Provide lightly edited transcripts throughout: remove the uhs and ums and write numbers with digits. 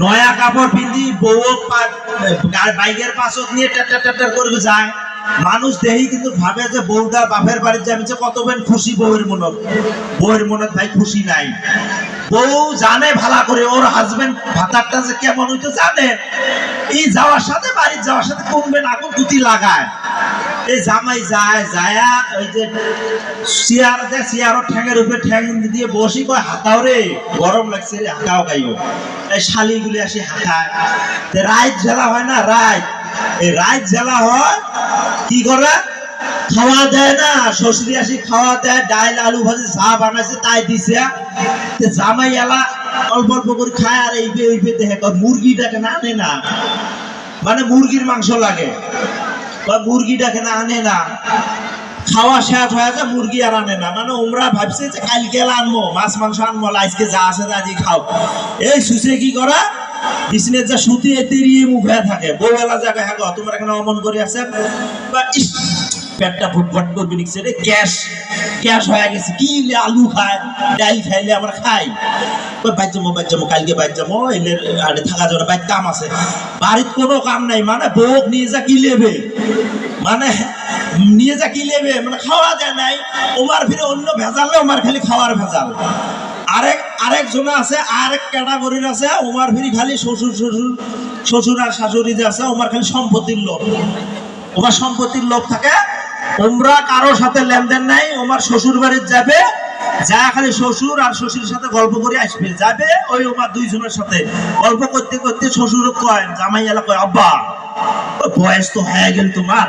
নয়া কাপড় পিন্ধি বউ বাইকের পাশত নিয়ে টেটার করে যায় মানুষ দেখি কিন্তু ভাবে যে বউটা বাপের বাড়িতে যাচ্ছে কত বেন খুশি বউয়ের মনত ভাই খুশি নাই। বউ জানে ভালো করে ওর হাজবেন্ড ভাতারটা যে কেমন হইতো জানে। এই যাওয়ার সাথে বাড়ির যাওয়ার সাথে কোন বেন আগুন দুটি লাগায়। এই জামাই যায়া ওই যে চেয়ারও ঠ্যাঙের উপরে ঠ্যাং দিয়ে বসি কয় হাতাও রে গরম লাগছে রে হাতাও খাইও। এই শালিগুলি আসি হাতায় রাইত ঝেলা হয় না রাইত এই রাইত ঝেলা হয় কি করে খাওয়া দেয় না শ্বশুরি আসি খাওয়া দেয় ডাইল আলু ভাজি যা বানাইছে তাই দিছে জামাই এলা অল্প অল্প করে খায় আর এই দেখে মুরগিটাকে না আনে না মানে মুরগির মাংস লাগে বা মুরগিটাকে না আনে না খাওয়া শেষ হয়ে যায় মুরগি আর আনে না মানে ওমরা ভাবছে যে কালকে আনবো মাছ মাংস আনবো আজকে যা আছে আজকে খাও। এই সুসে কি করা বিছনের যা সুতি এতিরিয়ে মুখ হয়ে থাকে বউবেলা জায়গায় হ্যাঁ তোমার এখানে অমন করে আছে বা পেটটা ফুটফট করবি নিচ্ছে রে গ্যাস হয়ে গেছে কি আলু খায় ডাল খাইলে আমরা খাই বাইর যাবো কালকে বাইর যাবো এলে থাকা যাবে বাইর কাম আছে বাড়ির কোনো কাম নাই মানে বউ নিয়ে যা কি লেবে মানে নিয়ে যা কি লেবে মানে খাওয়া যায় নাই ওমার ফিরে অন্য ভেজালে ওমার খালি খাওয়ার ভেজাল। আরেকজন আছে আরেক ক্যাটাগরির আছে ওমার ফিরি খালি শ্বশুর আর শাশুড়ি যে আছে ওমার খালি সম্পত্তির লোক ওমার সম্পত্তির লোক থাকে ওমরা কারোর সাথে লেনদেন নাই ওমার শ্বশুর বাড়ির যাবে যা খালি শ্বশুর আর শ্বশুরের সাথে গল্প করে আসবে যাবে ওই ওমার দুইজনের সাথে গল্প করতে করতে শ্বশুর কয় জামাই এলা কয় আব্বা বয়স তো হয়ে গেল তোমার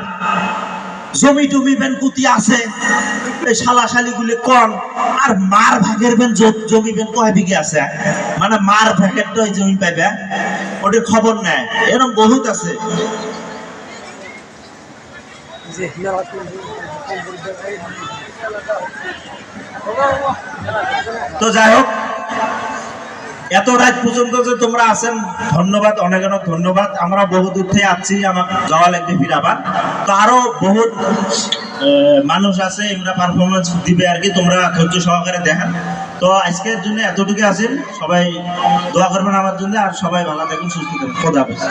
জমি টমি বেন কুতি আছে শালা শালি গুলি কন আর মার ভাগের বেন জমি বেন কয় বিঘে আছে মানে মার ভাগের তো জমি পাইবে ওটার খবর নেয় এরকম বহুত আছে। তো যাই হোক এত রাত পর্যন্ত যে তোমরা আছেন ধন্যবাদ অনেক অনেক ধন্যবাদ। আমরা বহু দূর থেকে আসছি আমার যাওয়া লাগবে ফিরাবার তো আরো বহুত মানুষ আছে এমরা পারফরমেন্স দিবে আর কি তোমরা ধৈর্য সহকারে দেখেন। তো আজকের জন্য এতটুকু আছেন সবাই দোয়া করবেন আমার জন্য আর সবাই ভালো থাকুন সুস্থ থাকুন খোদা হাফেজ।